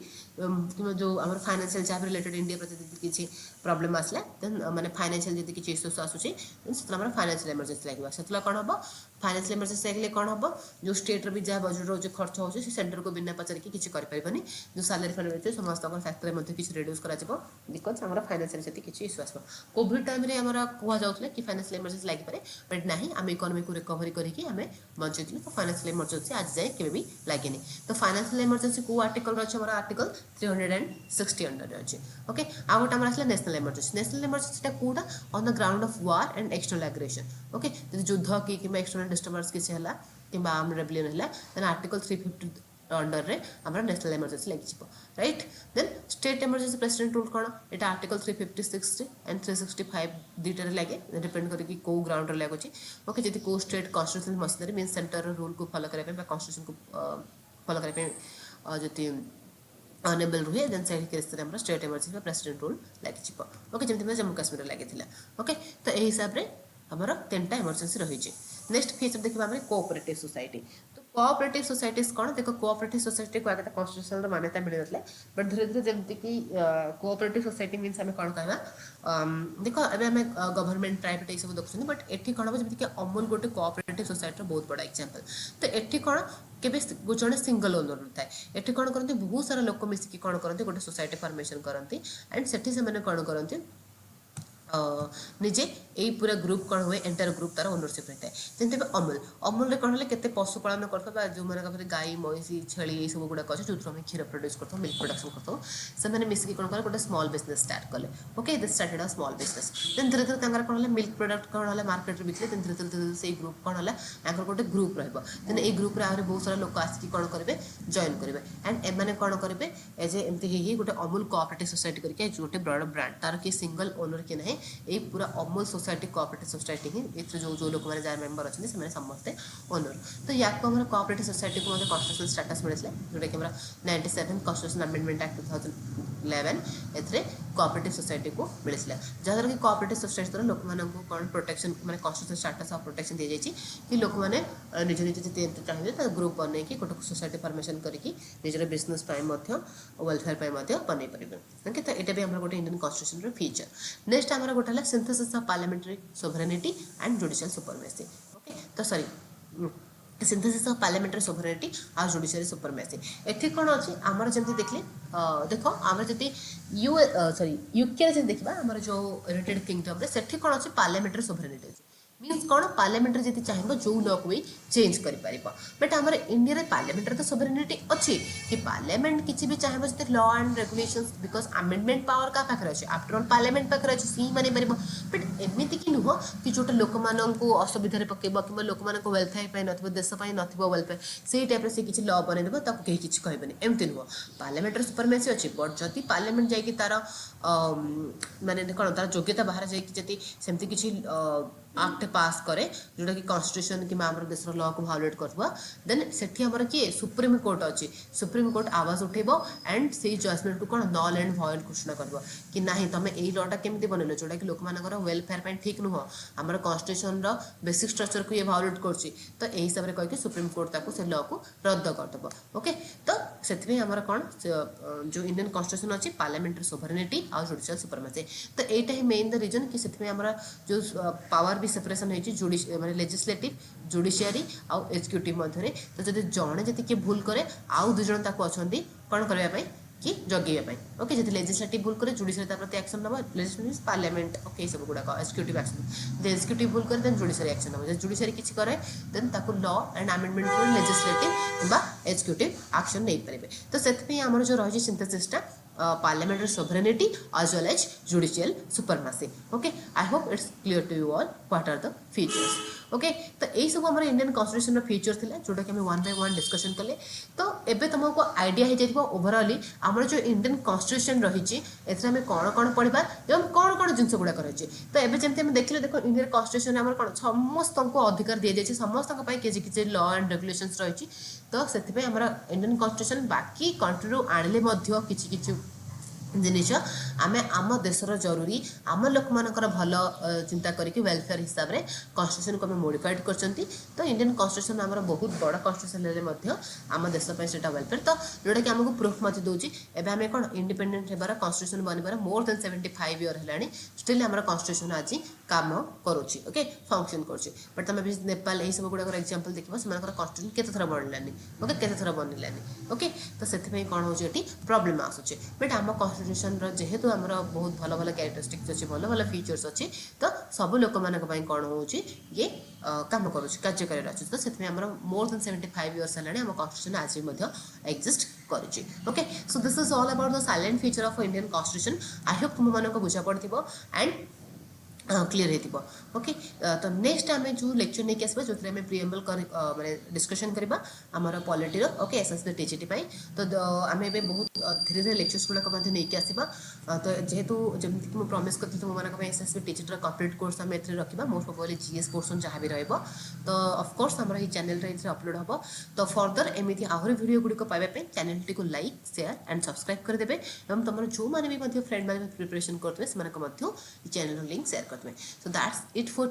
जो आम फाइनेंशियल जहाँ रिलेटेड इंडिया प्रति किसी प्रॉब्लम आसला देन माने फाइनेंशियल जब किसी इश्यूस आसूसी से फाइनेंशियल इमरजेंसी लगे से कौन हम फाइनेंशियल इमरजेंसी लगे कौन हम जो स्टेट भी जहाँ बजेट रोज खर्च हो सेंटर को बिना पचारिक किसी करें जो सालारी फाइनेंस समस्त फैक्ट्री में किसी रिड्यूस कर बिकज आम फाइनेंशियल से किसी इश्यू आस कोविड टाइम आम कहला कि फाइनेंशियल इमरजेंसी लगे बट ना आम इकोनॉमी को रिकवरी करके आम बचेलु तो फाइनेंशियल इमरजेंसी आज जाए केवे लगे तो फाइनेंशियल इमरजेंसी को आर्टिकल अच्छे हमारा आर्टिकल 360 अंडर अच्छे ओके आ गोटे आसला नेशनल इमरजेंसी कौटा on the ground of war and external aggression okay जब युद्ध कि एक्सटर्नल डिस्टर्बेंस किसी है कि आर्म रेबेलियन है देन आर्टिकल 350 अंडर रे हमरा नेशनल इमरजेंसी लगी right then state emergency president rule कौन यहाँ आर्टिकल 356 एंड 365 दुईटार लगे डिपेंड करके कौ ग्राउंड लगुच ओके जब कौ स्टेट कन्स्टिट्यूशन मसला मीन सेंटर रूल को फॉलो करने कन्स्टिट्यूशन को फॉलो करने जी अनेबल रुहे देन से case state emergency president rule लगी ओके जमी जम्मू काश्मीर लगी ओके तो यही हिसाब से आमर 3टा इमरजेंसी रही नेक्स्ट फीचर देखा आम कोऑपरेटिव सोसाइटी तो कोऑपरेटिव सोसाइटीज कौन देखो कोऑपरेटिव सोसाइटी को आगे कन्स्टिट्यूशन मान्यता मिल ना बट धीरे धीरे जमती कि कोऑपरेटिव सोसाइटी मीन्स आम कौन कहना देखो अभी आम गवर्नमेंट प्राइवेट ये सब देखुं बट एटी कौन हम जमीक अमूल गोटे कोऑपरेटिव सोसाइटी बहुत बड़ा एग्जांपल तो एटी कौन केबे जड़े सिंगल ओनर थाए एटी कौन करते बहुत सारा लोक मिसिकी कौन करते गोटे सोसाइटी फॉर्मेशन करती एंड से कौन करती निजे यही पूरा ग्रुप कौन हुए एंटायर ग्रुप तार ओनरशिप रहता है जमी अमूल अमूल कौन है केते पशुपालन करता जो मैंने गाई महिषी छेली ये सब गुड़ाक अच्छे जो आम क्षीर प्रोड्यूस करता मिल्क प्रोडक्शन करता से मिसिकी कौन कले गोटे स्मॉल बिजनेस स्टार्ट कले okay they started a small business then धीरे धीरे कौन है मिल्क प्रोडक्ट कौन है मार्केट में बिकले धीरे धीरे से ग्रुप कौन है गोटे ग्रुप रही ये ग्रुप आहरी बहुत सारा लोक आसिक कौन करेंगे जॉइन करेंगे एंड एम कौन करेंगे एज एमती गोटे अमूल कोऑपरेटिव सोसाइटी करके गोटे बड़ ब्रांड तार किए सिंगल ओनर किए ना ये पूरा अमूल सोसाइटी कोऑपरेटिव सोसाइटी ही ये जो लोक मैंने जहाँ मेम्बर अच्छे से समस्ते ओनर तो या आम कोऑपरेटिव सोसाइटी को कन्स्टिट्यूशनल स्टेटस मिलता जोटा कि 97 कन्स्टिट्यूशन अमेंडमेंट एक्ट 2011 एथिरे कोऑपरेटिव सोसाइटी को मिलता जहाँद्वारा कि कोऑपरेटिव सोसाइटी द्वारा लोक मानक कौन प्रोटेक्शन मैंने कन्स्टिट्यूशनल स्टेटस और प्रोटेक्शन दी जाइए कि लोक मैंने निज निज चाहिए ग्रुप बन गोटे सोसाइटी फॉर्मेशन करके निजर बिजनेस वेलफेयर बनई पारे ओके तो यहाँ भी आम गोटे इंडियन कन्स्टिट्यूशन फीचर नेक्स्ट आम गोटे synthesis of parliamentary sovereignty and judicial supremacy okay तो sorry synthesis of parliamentary sovereignty और जुडिशियल सुपरमेसी एठी कौन अच्छी आमर जमी देखले देख आम जब यूके देखा आम जो यूनाइटेड किंगडम से कौन अच्छी पार्लियामेंट्री सोवरेनिटी मीन्स कौन पार्लियामेंट जी चाहिए जो लॉ को भी चेंज कर बट आम इंडिया पार्लियामेंट तो सोवरेनिटी अच्छी कि पार्लियामेंट किसी भी चाहिए जो law and regulations because amendment power क्या पाखे अच्छे आफ्टर ऑल पार्लियामेंट पाखे अच्छे सी मानी पार बट एमती कि नुह कि जोटा लोक मानू असुविधा पकेब कि लोक मान वेलफेयर न देश वेलफेयर से टाइप से किसी लॉ बनईदेव कहीं किसी कहबनी एमती नुह पार्लियामेंट सुपरमेसी अच्छी बट जदि पार्लियामेंट जाकि तार माने कौन तार योग्यता बाहर जाकि सेमती किसी एक्ट पास करे जोटा कि कन्स्टिट्यूशन कि देश लॉ को भायोलेट कर देन से किए सुप्रीम कोर्ट अच्छी सुप्रीम कोर्ट आवाज उठेब एंड से जजमेंट को कौन नल एंड भॉइड घोषणा कर कि नहीं तुम यही लॉटा केमी बनल जोटा कि लोक मान वेलफेयर ठीक नुह आम कन्स्टिट्यूशन बेसिक स्ट्रक्चर को ये भायोलेट कर तो यही हिसाब से कहीकि सुप्रीम कोर्ट से लॉ को रद्द करदेव ओके तो से आम कौन जो इंडियन कन्स्टिट्यूशन अच्छी पार्लियामेंट्री सोवरेनिटी और जुडिशियल सुपरमेसी तो यहाँ ही मेन द रीजन कि जो पावर सेपरेशन होती माने लेजिस्लेटिव जुडिशियरी आउ एक्जिक्यूटिव मध्य तो जब जड़े जी भूल करे आउ दुई जन अच्छा कौन करने कि जगेबा ओके जब लेजिस्लेटिव भूल करे जुडिशियरी प्रति एक्शन नब लेजिस्लेटिव पार्लियामेंट ओके ये सब गुड़ाक एक्जिक्यूटिव एक्शन जब एक्जिक्यूटिव भूल करे देन जुडिशियरी एक्शन नब जब जुडिशियरी किसी करे देन ताकू लॉ एंड अमेंडमेंट को लेजिस्लेटिव बा एक्जिक्यूटिव एक्शन नहीं पारे तो से आम जो रही सिंथेसिसटा parliamentary sovereignty as well as judicial supremacy okay I hope it's clear to you all what are the features okay तो यही सब हमारे इंडियन कन्स्टिट्यूशन फीचर थिला जोटा कि हम वन बाय वन डिस्कशन कले तो एबे तुमको आइडिया हो जाइबो ओवरऑली हमर जो इंडियन कन्स्टिट्यूशन रही एथरा में कौन कौन पढ़िबा एवं कौन कौन जिनस गुडा रही तो एबे जेमते हम देखले देखो इंडियन कन्स्टिट्यूशन हमर कौन समस्त को अधिकार दिया जाय समस्त पई किछि लॉ एंड रेगुलेशंस रही तो सेति हमर इंडियन कन्स्टिट्यूशन बाकी कंट्री रो आनले मध्य किछि जिनिस आमे आम देशर जरूरी आम लोक मानकर भल चिंता करके वेलफेयर हिसाब से कन्स्टिट्यूशन को मोडिफाइड करछंती तो इंडियन कन्स्टिट्यूशन आमर बहुत बड़ा कन्स्टिट्यूशन आम देश से वेलफेयर तो जोटा कि आमको प्रूफ मत दूसरी एवं आम कौन इंडिपेंडेंट होबार कन्स्टिट्यूशन बनबार मोर देन 75 इयर है स्टिल आम कन्स्टिट्यूशन आज काम करुच्ची ओके फंक्शन करुच्ची बट तुम भी नेपाल यही सब गुड़ाक एग्जांपल देखो से कन्स्टिट्यूशन केते थर बनलानी ओके केते थर बनलानी ओके तो से कौन हो प्रॉब्लम आसुचे बट आम कन्स्टिट्यूशन जेहेतु आमर बहुत भल भल कैरेक्टरिस्टिक्स अच्छी भल भल फीचर्स अच्छी तो सब लोक मान कौन हो ये काम करुच्ची कार्यकारी अच्छे तो से मोर देन 75 इयर्स है आम कन्स्टिट्यूशन आज एक्जिस्ट करुच्ची okay so this is all about the salient feature of Indian constitution I hope तुम मानक बुझा पड़ो एंड क्लीयर हो ओके तो नेक्स्ट आम जो लेक्चर नहीं आसवा जो प्रिएम्बल माने डिस्कशन करवा आमर पॉलिटी ओके एसएससी टीजीटी तो आम ए बहुत धीरे धीरे लेक्चर्स गुड़ाक नहीं आसवा तो जेहेतु जमीक मुझे प्रॉमिस करती तुम मानक एसएससी टीजीटी कंप्लीट कोर्स आम रखा मोस्ट प्रोबेबली जीएस पोर्सन जहाँ भी रहा तो ऑफकोर्स आम ये चैनल अपलोड हम तो फर्दर एमती आहरी वीडियो गुड़िक पाइबा चैनल टी लाइक शेयर एंड सब्सक्राइब करदे और तुम जो मैंने भी फ्रेंड मैंने प्रिपरेशन करते हैं चैनल लिंक शेयर करते हैं सो दैट्स इट फॉर